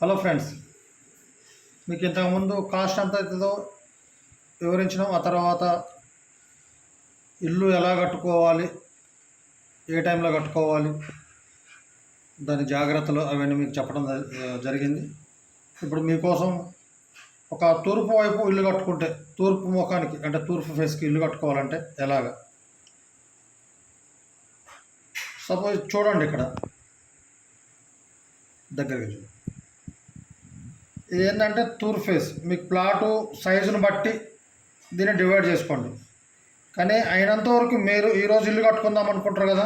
Hello friends, మీకు ఇంతకుముందు cost ఎంత అవుతుందో వివరించినాం. ఆ తర్వాత ఇల్లు ఎలా కట్టుకోవాలి, ఏ టైంలో కట్టుకోవాలి, దాని జాగ్రత్తలు అవన్నీ మీకు చెప్పడం జరిగింది. ఇప్పుడు మీకోసం ఒక తూర్పు వైపు ఇల్లు కట్టుకుంటే, తూర్పు ముఖానికి అంటే తూర్పు ఫేస్కి ఇల్లు కట్టుకోవాలంటే ఎలాగా, సపోజ్ చూడండి ఇక్కడ దగ్గరికి చూడండి. ఇది ఏంటంటే తూర్పు ఫేస్. మీకు ప్లాటు సైజును బట్టి దీన్ని డివైడ్ చేసుకోండి. కానీ అయినంత వరకు మీరు ఈరోజు ఇల్లు కట్టుకుందాం అనుకుంటారు కదా,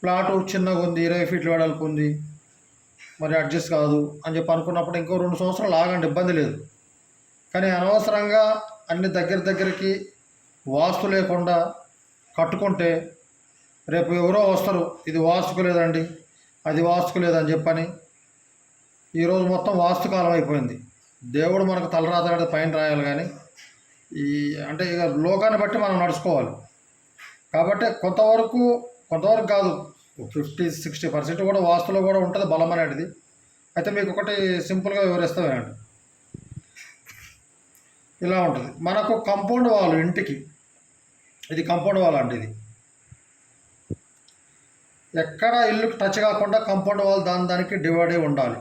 ప్లాటు చిన్నగా ఉంది, 20 ఫీట్లు వెడల్పు ఉంది, మరి అడ్జస్ట్ కాదు అని చెప్పి అనుకున్నప్పుడు ఇంకో 2 సంవత్సరాలు ఆగండి, ఇబ్బంది లేదు. కానీ అనవసరంగా అన్ని దగ్గరికి వాస్తు లేకుండా కట్టుకుంటే రేపు ఎవరో వస్తారు, ఇది వాస్తుకు లేదండి, అది వాస్తుకు లేదని చెప్పని. ఈరోజు మొత్తం వాస్తుకాలం అయిపోయింది. దేవుడు మనకు తలరాత పైన రాయాలి, కానీ అంటే ఇక లోకాన్ని బట్టి మనం నడుచుకోవాలి. కాబట్టి కొంతవరకు కాదు, 50-60% కూడా వాస్తులో కూడా ఉంటుంది బలం అనేది. అయితే మీకు ఒకటి సింపుల్గా వివరిస్తామేనండి. ఇలా ఉంటుంది. మనకు కంపౌండ్ వాల్ ఇంటికి, ఇది కంపౌండ్ వాల్ అండి. ఇది ఎక్కడ ఇల్లు టచ్ కాకుండా కంపౌండ్ వాల్ దానికి డివైడ్ అయి ఉండాలి.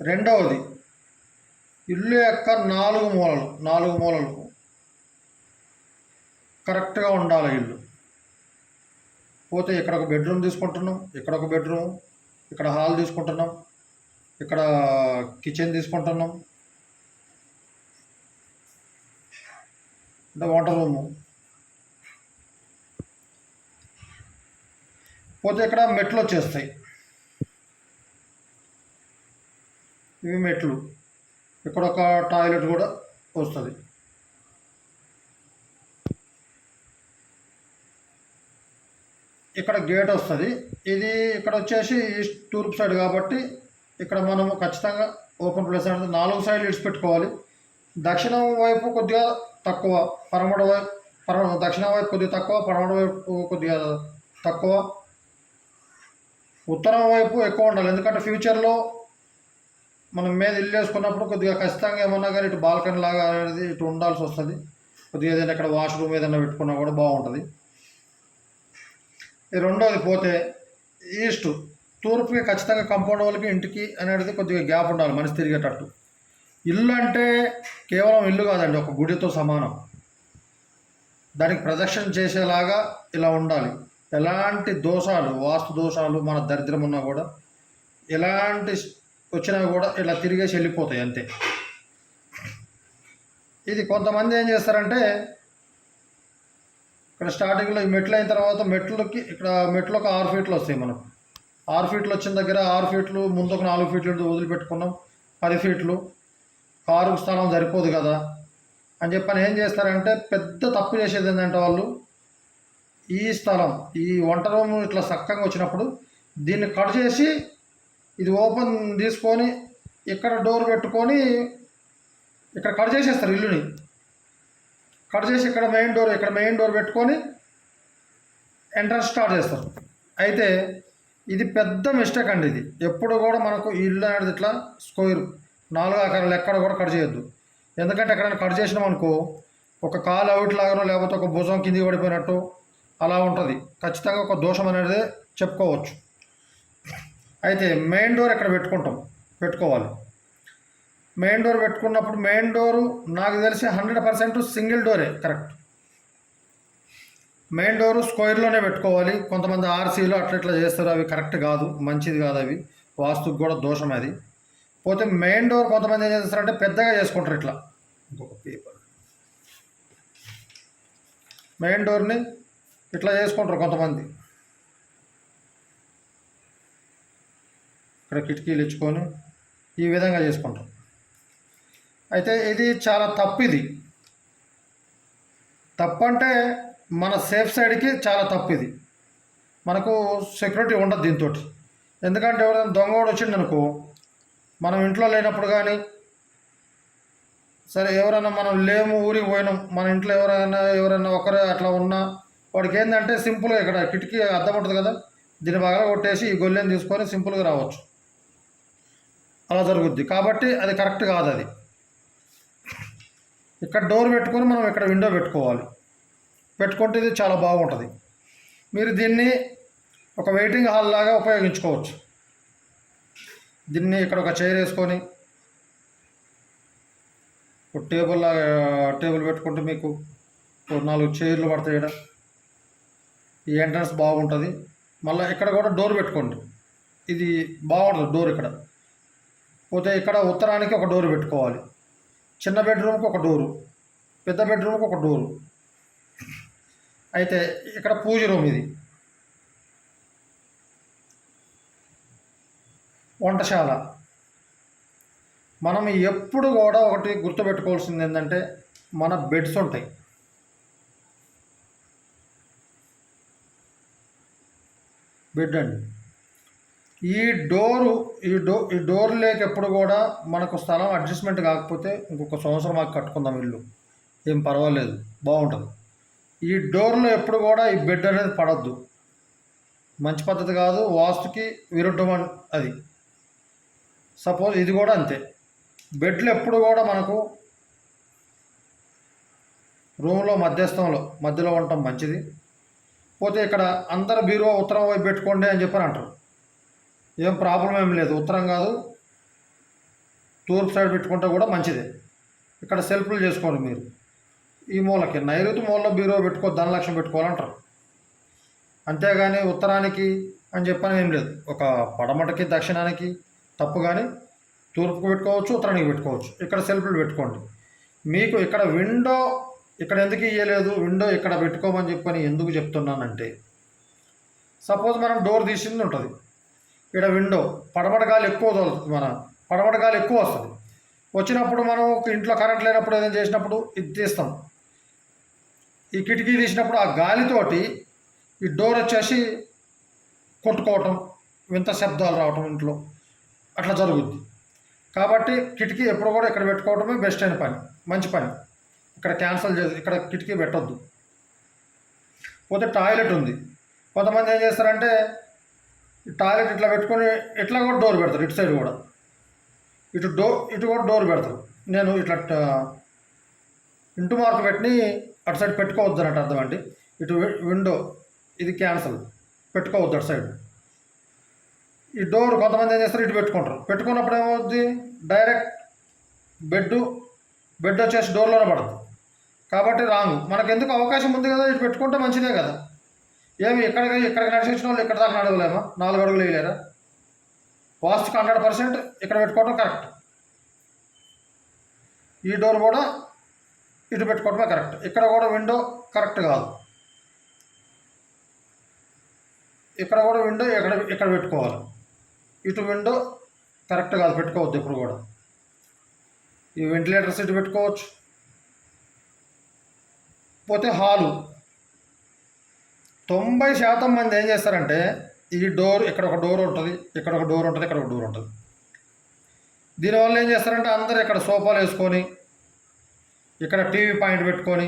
రెండవది, ఇల్లు యొక్క 4 మూలలు కరెక్ట్గా ఉండాలి ఇల్లు. పోతే ఇక్కడ ఒక బెడ్రూమ్ తీసుకుంటున్నాం, ఇక్కడ ఒక బెడ్రూమ్, ఇక్కడ హాల్ తీసుకుంటున్నాం, ఇక్కడ కిచెన్ తీసుకుంటున్నాం, అంటే వంట రూము. పోతే ఇక్కడ మెట్లు వచ్చేస్తాయి, ఇవి మెట్లు. ఇక్కడ ఒక టాయిలెట్ కూడా వస్తుంది. ఇక్కడ గేట్ వస్తుంది. ఇది ఇక్కడ వచ్చేసి ఈస్ట్ తూర్పు సైడ్ కాబట్టి ఇక్కడ మనము ఖచ్చితంగా ఓపెన్ ప్లేస్ అంటే 4 సైడ్లు ఇడిచిపెట్టుకోవాలి. దక్షిణం వైపు కొద్దిగా తక్కువ, దక్షిణం వైపు కొద్దిగా తక్కువ, పడమర వైపు కొద్దిగా తక్కువ, ఉత్తరం వైపు ఎక్కువ ఉండాలి. ఎందుకంటే ఫ్యూచర్లో మనం మీద ఇల్లు వేసుకున్నప్పుడు కొద్దిగా ఖచ్చితంగా ఏమన్నా కానీ ఇటు బాల్కనీ లాగా అనేది ఇటు ఉండాల్సి వస్తుంది. కొద్దిగా ఏదైనా ఇక్కడ వాష్రూమ్ ఏదైనా పెట్టుకున్నా కూడా బాగుంటుంది. ఈ రెండోది పోతే ఈస్ట్ తూర్పుకి ఖచ్చితంగా కంపౌండ్ వాళ్ళకి ఇంటికి అనేది కొద్దిగా గ్యాప్ ఉండాలి, మనిషి తిరిగేటట్టు. ఇల్లు అంటే కేవలం ఇల్లు కాదండి, ఒక గుడితో సమానం. దానికి ప్రదక్షిణ చేసేలాగా ఇలా ఉండాలి. ఎలాంటి దోషాలు, వాస్తు దోషాలు, మన దరిద్రం ఉన్నా కూడా ఎలాంటి వచ్చినా కూడా ఇలా తిరిగేసి వెళ్ళిపోతాయి అంతే. ఇది కొంతమంది ఏం చేస్తారంటే ఇక్కడ స్టార్టింగ్లో ఈ మెట్లు అయిన తర్వాత మెట్లకి ఇక్కడ మెట్లు ఒక 6 ఫీట్లు వస్తాయి. మనకు 6 ఫీట్లు వచ్చిన దగ్గర 6 ఫీట్లు ముందు ఒక 4 ఫీట్లు వదిలిపెట్టుకున్నాం, 10 ఫీట్లు కారు స్థలం సరిపోదు కదా అని చెప్పని ఏం చేస్తారంటే పెద్ద తప్పు చేసేది ఏంటంటే వాళ్ళు ఈ స్థలం, ఈ వంట రూమ్ ఇట్లా చక్కగా వచ్చినప్పుడు దీన్ని కట్ చేసి ఇది ఓపెన్ తీసుకొని ఇక్కడ డోర్ పెట్టుకొని ఇక్కడ కట్ చేసేస్తారు. ఇల్లుని కట్ చేసి ఇక్కడ మెయిన్ డోర్ పెట్టుకొని ఎంట్రన్స్ స్టార్ట్ చేస్తారు. అయితే ఇది పెద్ద మిస్టేక్ అండి. ఇది ఎప్పుడు కూడా మనకు ఇల్లు అనేది ఇట్లా స్క్వేర్ 4 ఆకారాలు ఎక్కడ కూడా కట్ చేయొద్దు. ఎందుకంటే ఎక్కడైనా కట్ చేసినాం అనుకో ఒక కాలు అవుట్ లాగానో లేకపోతే ఒక భుజం కిందికి పడిపోయినట్టు అలా ఉంటుంది. ఖచ్చితంగా ఒక దోషం అనేది చెప్పుకోవచ్చు. అయితే మెయిన్ డోర్ ఎక్కడ పెట్టుకోవాలి. మెయిన్ డోర్ పెట్టుకున్నప్పుడు మెయిన్ డోరు నాకు తెలిసి 100% సింగిల్ డోరే కరెక్ట్. మెయిన్ డోరు స్క్వేర్లోనే పెట్టుకోవాలి. కొంతమంది ఆర్సీలో అట్లా చేస్తారు, అవి కరెక్ట్ కాదు, మంచిది కాదు, అవి వాస్తుకు కూడా దోషం అది. పోతే మెయిన్ డోర్ కొంతమంది ఏం చేస్తారంటే పెద్దగా చేసుకుంటారు. ఇట్లా ఇంకొక పేపర్ మెయిన్ డోర్ని ఇట్లా చేసుకుంటారు కొంతమంది. ఇక్కడ కిటికీలు ఇచ్చుకొని ఈ విధంగా చేసుకుంటాం. అయితే ఇది చాలా తప్పు. ఇది తప్పంటే మన సేఫ్ సైడ్కి చాలా తప్పు. ఇది మనకు సెక్యూరిటీ ఉండదు దీంతో. ఎందుకంటే ఎవరైనా దొంగవాడు వచ్చింది అనుకో, మనం ఇంట్లో లేనప్పుడు కానీ సరే, ఎవరైనా మనం లేము ఊరికి పోయినాం, మన ఇంట్లో ఎవరైనా ఒకరే అట్లా ఉన్నా వాడికి ఏంటంటే సింపుల్గా ఇక్కడ కిటికీ అద్దం ఉంటుంది కదా, దీన్ని బాగా కొట్టేసి ఈ గొల్లెని తీసుకొని సింపుల్గా రావచ్చు. అలా జరుగుద్ది. కాబట్టి అది కరెక్ట్ కాదు. అది ఇక్కడ డోర్ పెట్టుకొని మనం ఇక్కడ విండో పెట్టుకోవాలి. పెట్టుకుంటే ఇది చాలా బాగుంటుంది. మీరు దీన్ని ఒక వెయిటింగ్ హాల్ లాగా ఉపయోగించుకోవచ్చు. దీన్ని ఇక్కడ ఒక చైర్ వేసుకొని ఒక టేబుల్ పెట్టుకుంటే మీకు 4 చైర్లు పడతాయి. ఇక్కడ ఈ ఎంట్రన్స్ బాగుంటుంది. మళ్ళీ ఇక్కడ కూడా డోర్ పెట్టుకోండి. ఇది బాగుంటుంది డోర్ ఇక్కడ. పోతే ఇక్కడ ఉత్తరానికి ఒక డోర్ పెట్టుకోవాలి. చిన్న బెడ్రూమ్కి ఒక డోరు, పెద్ద బెడ్రూమ్కి ఒక డోరు. అయితే ఇక్కడ పూజ రూమ్, ఇది వంటశాల. మనం ఎప్పుడు కూడా ఒకటి గుర్తుపెట్టుకోవాల్సింది ఏంటంటే మన బెడ్స్ ఉంటాయి. బెడ్ అండి. ఈ డోర్ లేక ఎప్పుడు కూడా మనకు స్థలం అడ్జస్ట్మెంట్ కాకపోతే ఇంకొక సంవత్సరం మాకు కట్టుకుందాం ఇల్లు, ఏం పర్వాలేదు, బాగుంటుంది. ఈ డోర్లో ఎప్పుడు కూడా ఈ బెడ్ అనేది పడద్దు. మంచి పద్ధతి కాదు, వాస్తుకి విరుద్ధం అది. సపోజ్ ఇది కూడా అంతే. బెడ్లు ఎప్పుడు కూడా మనకు రూమ్లో మధ్యలో ఉండటం మంచిది. పోతే ఇక్కడ అందరు బీరువా ఉత్తరం వైపు పెట్టుకోండి అని చెప్పని అంటారు. ఏం ప్రాబ్లం ఏం లేదు, ఉత్తరం కాదు తూర్పు సైడ్ పెట్టుకుంటే కూడా మంచిదే. ఇక్కడ సెల్ఫ్లు చేసుకోండి మీరు. ఈ మూలకి నైరుతి మూలలో బీరువా పెట్టుకో, ధనలక్ష్మి పెట్టుకోవాలంటారు. అంతేగాని ఉత్తరానికి అని చెప్పని ఏం లేదు. ఒక పడమటకి దక్షిణానికి తప్పు, కానీ తూర్పుకు పెట్టుకోవచ్చు, ఉత్తరానికి పెట్టుకోవచ్చు. ఇక్కడ సెల్ఫ్లు పెట్టుకోండి. మీకు ఇక్కడ విండో ఇక్కడ ఎందుకు ఇవ్వలేదు, విండో ఇక్కడ పెట్టుకోమని చెప్పని ఎందుకు చెప్తున్నానంటే, సపోజ్ మనం డోర్ తీసింది ఉంటుంది, ఇక్కడ విండో పడమట గాలి ఎక్కువ వస్తుంది. వచ్చినప్పుడు మనం ఇంట్లో కరెంట్ లేనప్పుడు ఏదైనా చేసినప్పుడు ఇది తీస్తాం. ఈ కిటికీ తీసినప్పుడు ఆ గాలితోటి ఈ డోర్ వచ్చేసి కొట్టుకోవటం, వింత శబ్దాలు రావటం ఇంట్లో అట్లా జరుగుద్ది. కాబట్టి కిటికీ ఎప్పుడు కూడా ఇక్కడ పెట్టుకోవటమే బెస్ట్ అయిన పని, మంచి పని. ఇక్కడ క్యాన్సిల్ చేసి ఇక్కడ కిటికీ పెట్టొద్దు. పోతే టాయిలెట్ ఉంది. కొంతమంది ఏం చేస్తారంటే టాయిలెట్ ఇట్లా పెట్టుకొని ఇట్లా కూడా డోర్ పెడతారు. ఇటు సైడ్ కూడా ఇటు కూడా డోర్ పెడతారు. నేను ఇట్లా ఇంటూ మార్క్ పెట్టి అటు సైడ్ పెట్టుకోవద్దు అన్నట్టు అర్థం అండి. ఇటు విండో ఇది క్యాన్సల్, పెట్టుకోవద్దు అటు సైడ్. ఈ డోర్ కొంతమంది ఏం చేస్తారు, ఇటు పెట్టుకుంటారు. పెట్టుకున్నప్పుడు ఏమవుద్ది, డైరెక్ట్ బెడ్ వచ్చేసి డోర్లోనే పడుతుంది. కాబట్టి రాంగ్. మనకు ఎందుకు అవకాశం ఉంది కదా, ఇటు పెట్టుకుంటే మంచిదే కదా. ఏమి ఇక్కడికి నడిచిన వాళ్ళు ఇక్కడ దాకా నడవలేమా, 4 అడుగులు వేయలేరా? వాస్తుకి 100% ఇక్కడ పెట్టుకోవడం కరెక్ట్. ఈ డోర్ కూడా ఇటు పెట్టుకోవడమే కరెక్ట్. ఇక్కడ కూడా విండో కరెక్ట్ కాదు. ఇక్కడ కూడా విండో ఇక్కడ పెట్టుకోవాలి. ఇటు విండో కరెక్ట్ కాదు, పెట్టుకోవద్దు ఎప్పుడు కూడా. ఈ వెంటిలేటర్స్ ఇటు పెట్టుకోవచ్చు. పోతే హాలు 90% మంది ఏం చేస్తారంటే ఈ డోర్ ఇక్కడ ఒక డోర్ ఉంటుంది, ఇక్కడ ఒక డోర్ ఉంటుంది, ఇక్కడ ఒక డోర్ ఉంటుంది. దీనివల్ల ఏం చేస్తారంటే అందరు ఇక్కడ సోఫాలు వేసుకొని ఇక్కడ టీవీ పాయింట్ పెట్టుకొని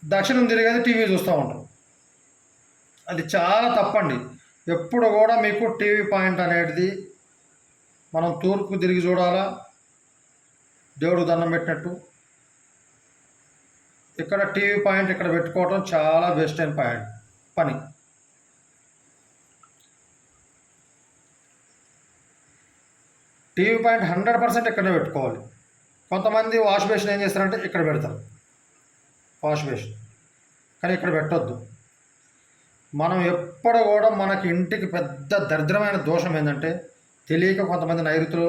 దక్షిణం తిరిగేది టీవీ చూస్తూ ఉంటారు. అది చాలా తప్పండి. ఎప్పుడు కూడా మీకు టీవీ పాయింట్ అనేది మనం తూర్పుకు తిరిగి చూడాలా, దేవుడికి దండం పెట్టినట్టు. ఇక్కడ టీవీ పాయింట్ ఇక్కడ పెట్టుకోవడం చాలా బెస్ట్ అయిన పని. టీవీ పాయింట్ 100% ఇక్కడే పెట్టుకోవాలి. కొంతమంది వాష్ బేసిన్ ఏం చేస్తారంటే ఇక్కడ పెడతారు వాష్ బేసిన్, కానీ ఇక్కడ పెట్టొద్దు. మనం ఎప్పుడు కూడా మనకి ఇంటికి పెద్ద దరిద్రమైన దోషం ఏంటంటే తెలియక కొంతమంది నైరుతిలో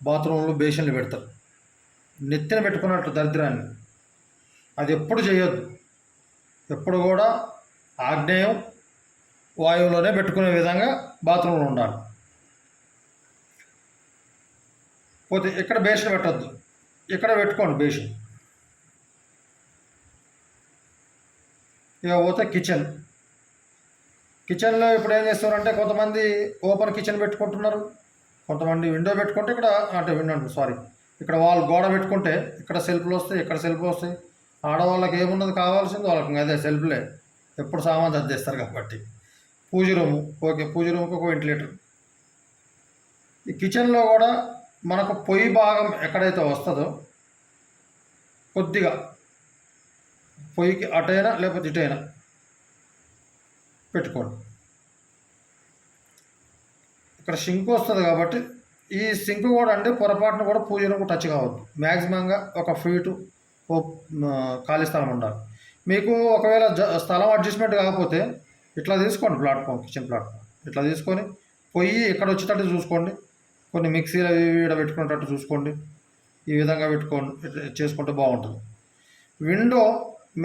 బాత్రూంలో బేసిన్లు పెడతారు, నెత్తిన పెట్టుకున్నట్టు దరిద్రాన్ని. అది ఎప్పుడు చేయొద్దు. ఎప్పుడు కూడా ఆగ్నేయం వాయువులోనే పెట్టుకునే విధంగా బాత్రూంలో ఉండాలి. పోతే ఇక్కడ బేసిన్ పెట్టద్దు, ఇక్కడ పెట్టుకోండి బేసిన్. ఇక పోతే కిచెన్లో ఇప్పుడు ఏం చేస్తారంటే కొంతమంది ఓపెన్ కిచెన్ పెట్టుకుంటున్నారు, కొంతమంది విండో పెట్టుకుంటే ఇక్కడ ఇక్కడ వాళ్ళు గోడ పెట్టుకుంటే ఇక్కడ సెల్ఫ్లు వస్తాయి, ఇక్కడ సెల్ఫ్లు వస్తాయి. ఆడవాళ్ళకి ఏమున్నది కావాల్సింది వాళ్ళకి అదే సెల్ఫ్లే, ఎప్పుడు సామాన్ అద్దెస్తారు కాబట్టి. పూజ రూము ఓకే, పూజ రూమ్కి ఒక వెంటిలేటర్ ఈ కిచెన్లో కూడా మనకు పొయ్యి భాగం ఎక్కడైతే వస్తుందో కొద్దిగా పొయ్యికి అటైనా లేకపోతే ఇటైనా పెట్టుకోండి. ఇక్కడ సింక్ వస్తుంది కాబట్టి ఈ సింక్ కూడా అంటే పొరపాటును కూడా పూజ రూమ్ టచ్ కావద్దు. మ్యాక్సిమంగా 1 ఫీటు ఖాళీ స్థలం ఉండాలి. మీకు ఒకవేళ స్థలం అడ్జస్ట్మెంట్ కాకపోతే ఇట్లా తీసుకోండి, ప్లాట్ఫామ్ కిచెన్ ప్లాట్ఫామ్ ఇట్లా తీసుకొని పొయ్యి ఇక్కడ వచ్చేటట్టు చూసుకోండి. కొన్ని మిక్సీలు అవి ఇక్కడ పెట్టుకునేటట్టు చూసుకోండి. ఈ విధంగా పెట్టుకోండి, చేసుకుంటే బాగుంటుంది. విండో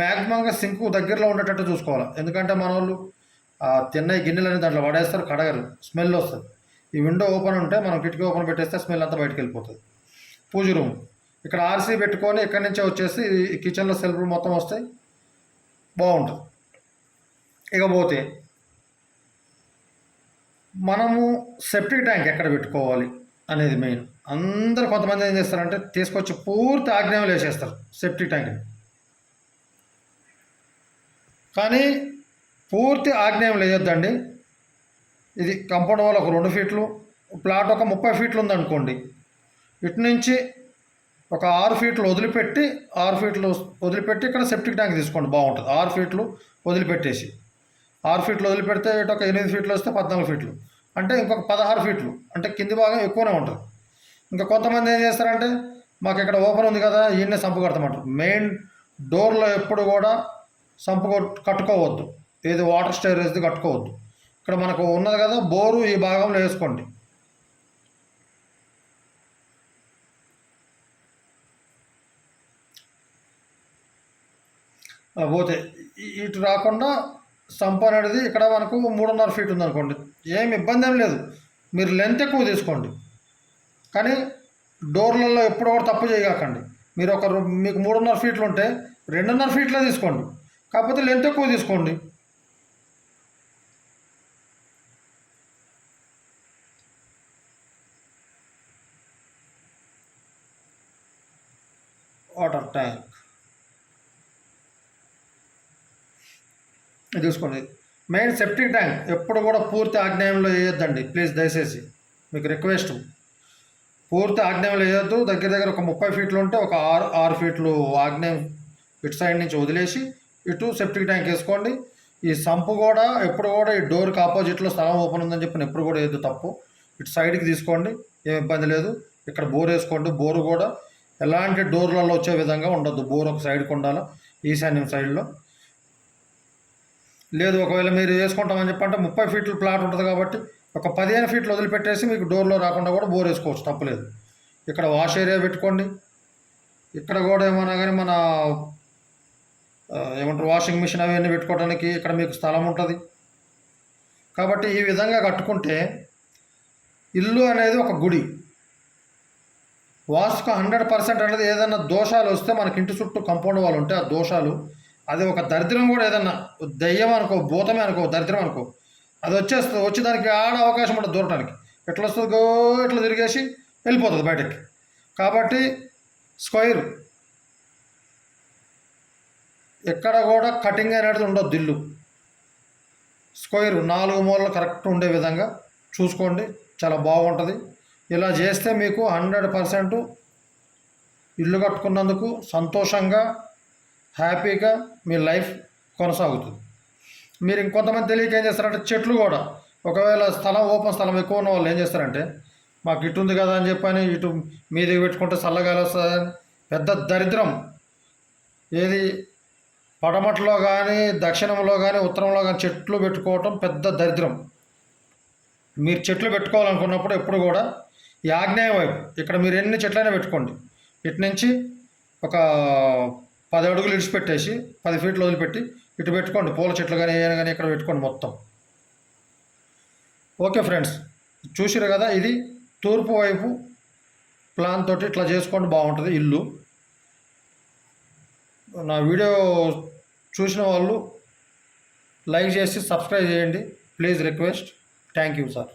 మ్యాక్సిమంగా సింక్ దగ్గరలో ఉండేటట్టు చూసుకోవాలి. ఎందుకంటే మన వాళ్ళు తిన్న గిన్నెలని దాంట్లో పడేస్తారు, కడగరు, స్మెల్ వస్తుంది. ఈ విండో ఓపెన్ ఉంటే మనం కిటికీ ఓపెన్ పెట్టేస్తే స్మెల్ అంతా బయటకు వెళ్ళిపోతుంది. పూజ రూమ్ ఇక్కడ ఆర్సీ పెట్టుకొని ఇక్కడి నుంచే వచ్చేసి కిచెన్లో సెల్ఫ్లు మొత్తం వస్తాయి, బాగుంటుంది. ఇకపోతే మనము సెప్టిక్ ట్యాంక్ ఎక్కడ పెట్టుకోవాలి అనేది మెయిన్. అందరూ కొంతమంది ఏం చేస్తారంటే తీసుకొచ్చి పూర్తి ఆగ్నేయంలో వేసేస్తారు సెప్టిక్ ట్యాంక్ని. కానీ పూర్తి ఆగ్నేయంలో వేయొద్దండి. ఇది కంపౌండ్ వాల్ ఒక 2 ఫీట్లు, ప్లాట్ ఒక 30 ఫీట్లు ఉందనుకోండి, ఇటు నుంచి ఒక 6 ఫీట్లు వదిలిపెట్టి 6 ఫీట్లు వదిలిపెట్టి ఇక్కడ సెప్టిక్ ట్యాంక్ తీసుకోండి, బాగుంటుంది. 6 ఫీట్లు వదిలిపెట్టేసి 6 ఫీట్లు వదిలిపెడితే ఇటు ఒక 8 ఫీట్లు వస్తే 14 ఫీట్లు, అంటే ఇంకొక 16 ఫీట్లు, అంటే కింది భాగం ఎక్కువనే ఉంటుంది. ఇంకా కొంతమంది ఏం చేస్తారంటే మాకు ఇక్కడ ఓపెన్ ఉంది కదా ఈయన్నే సంపు కడతామంటారు. మెయిన్ డోర్లో ఎప్పుడు కూడా సంపు కట్టుకోవద్దు, ఏది వాటర్ స్టోరేజ్ది కట్టుకోవద్దు. ఇక్కడ మనకు ఉన్నది కదా బోరు, ఈ భాగంలో వేసుకోండి. పోతే ఇటు రాకుండా సంపు అనేది ఇక్కడ మనకు 3.5 ఫీట్ ఉందనుకోండి, ఏమి ఇబ్బంది ఏం లేదు. మీరు లెంత్ ఎక్కువ తీసుకోండి, కానీ డోర్లలో ఎప్పుడు కూడా తప్పు చేయకండి. మీరు మీకు 3.5 ఫీట్లు ఉంటే 2.5 ఫీట్లే తీసుకోండి, కాకపోతే లెంత్ ఎక్కువ తీసుకోండి. వాటర్ ట్యాంక్ చూసుకోండి. మెయిన్ సెప్టిక్ ట్యాంక్ ఎప్పుడు కూడా పూర్తి ఆగ్నేయంలో వేయొద్దండి ప్లీజ్, దయచేసి మీకు రిక్వెస్ట్. పూర్తి ఆగ్నేయంలో వేయొద్దు. దగ్గర దగ్గర ఒక 30 ఫీట్లు ఉంటే ఒక 6 ఫీట్లు ఆగ్నేయం ఇటు సైడ్ నుంచి వదిలేసి ఇటు సెప్టిక్ ట్యాంక్ వేసుకోండి. ఈ సంపు కూడా ఎప్పుడు కూడా ఈ డోర్కి ఆపోజిట్లో స్థలం ఓపెన్ ఉందని చెప్పిన ఎప్పుడు కూడా వేయద్దు, తప్పు. ఇటు సైడ్కి తీసుకోండి, ఏం ఇబ్బంది లేదు. ఇక్కడ బోర్ వేసుకోండి. బోరు కూడా ఎలాంటి డోర్లలో వచ్చే విధంగా ఉండొద్దు, బోర్ ఒక సైడ్కి ఉండాలి, ఈశాన్యం సైడ్లో. లేదు ఒకవేళ మీరు వేసుకుంటామని చెప్పంటే 30 ఫీట్ల ప్లాట్ ఉంటుంది కాబట్టి ఒక 15 ఫీట్లు వదిలిపెట్టేసి మీకు డోర్లో రాకుండా కూడా బోర్ వేసుకోవచ్చు, తప్పలేదు. ఇక్కడ వాష్ ఏరియా పెట్టుకోండి. ఇక్కడ కూడా ఏమన్నా కానీ మన ఏమంటారు వాషింగ్ మిషన్ అవన్నీ పెట్టుకోవడానికి ఇక్కడ మీకు స్థలం ఉంటుంది. కాబట్టి ఈ విధంగా కట్టుకుంటే ఇల్లు అనేది ఒక గుడి. వాస్తుకు 100% అనేది ఏదైనా దోషాలు వస్తే మనకి ఇంటి చుట్టూ కంపౌండ్ వాళ్ళు ఉంటే ఆ దోషాలు, అది ఒక దరిద్రం కూడా, ఏదన్నా దయ్యం అనుకో, భూతమే అనుకో, దరిద్రం అనుకో, అది వచ్చేస్తుంది. వచ్చి దానికి ఆడ అవకాశం ఉంటుంది దూరటానికి. ఎట్లా వస్తుందో ఇట్లా తిరిగేసి వెళ్ళిపోతుంది బయటకి. కాబట్టి స్క్వేర్ ఎక్కడ కూడా కటింగ్ అనేది ఉండదు. ఇల్లు స్క్వేర్ 4 మూలలు కరెక్ట్ ఉండే విధంగా చూసుకోండి, చాలా బాగుంటుంది. ఇలా చేస్తే మీకు 100% ఇల్లు కట్టుకున్నందుకు సంతోషంగా హ్యాపీగా మీ లైఫ్ కొనసాగుతుంది. మీరు ఇంకొంతమంది తెలియక ఏం చేస్తారంటే చెట్లు కూడా ఒకవేళ ఓపెన్ స్థలం ఎక్కువ ఉన్న వాళ్ళు ఏం చేస్తారంటే మాకు ఇటు ఉంది కదా అని చెప్పని ఇటు మీదికి పెట్టుకుంటే చల్లగాలి వస్తుందని, పెద్ద దరిద్రం. ఏది పడమట్లో కానీ దక్షిణంలో కానీ ఉత్తరంలో కానీ చెట్లు పెట్టుకోవటం పెద్ద దరిద్రం. మీరు చెట్లు పెట్టుకోవాలనుకున్నప్పుడు ఎప్పుడు కూడా ఈ ఆగ్నేయ వైపు ఇక్కడ మీరు ఎన్ని చెట్లైనా పెట్టుకోండి. ఇటు నుంచి ఒక 10 అడుగులు ఇడిచిపెట్టేసి 10 ఫీట్లు వదిలిపెట్టి ఇటు పెట్టుకోండి. పూల చెట్లు కానీ ఏమైనా కానీ ఇక్కడ పెట్టుకోండి మొత్తం. ఓకే ఫ్రెండ్స్, చూసిరు కదా, ఇది తూర్పు వైపు ప్లాన్ తోటి ఇట్లా చేసుకోండి, బాగుంటుంది ఇల్లు. నా వీడియో చూసిన వాళ్ళు లైక్ చేసి సబ్స్క్రైబ్ చేయండి please, request. Thank you sir.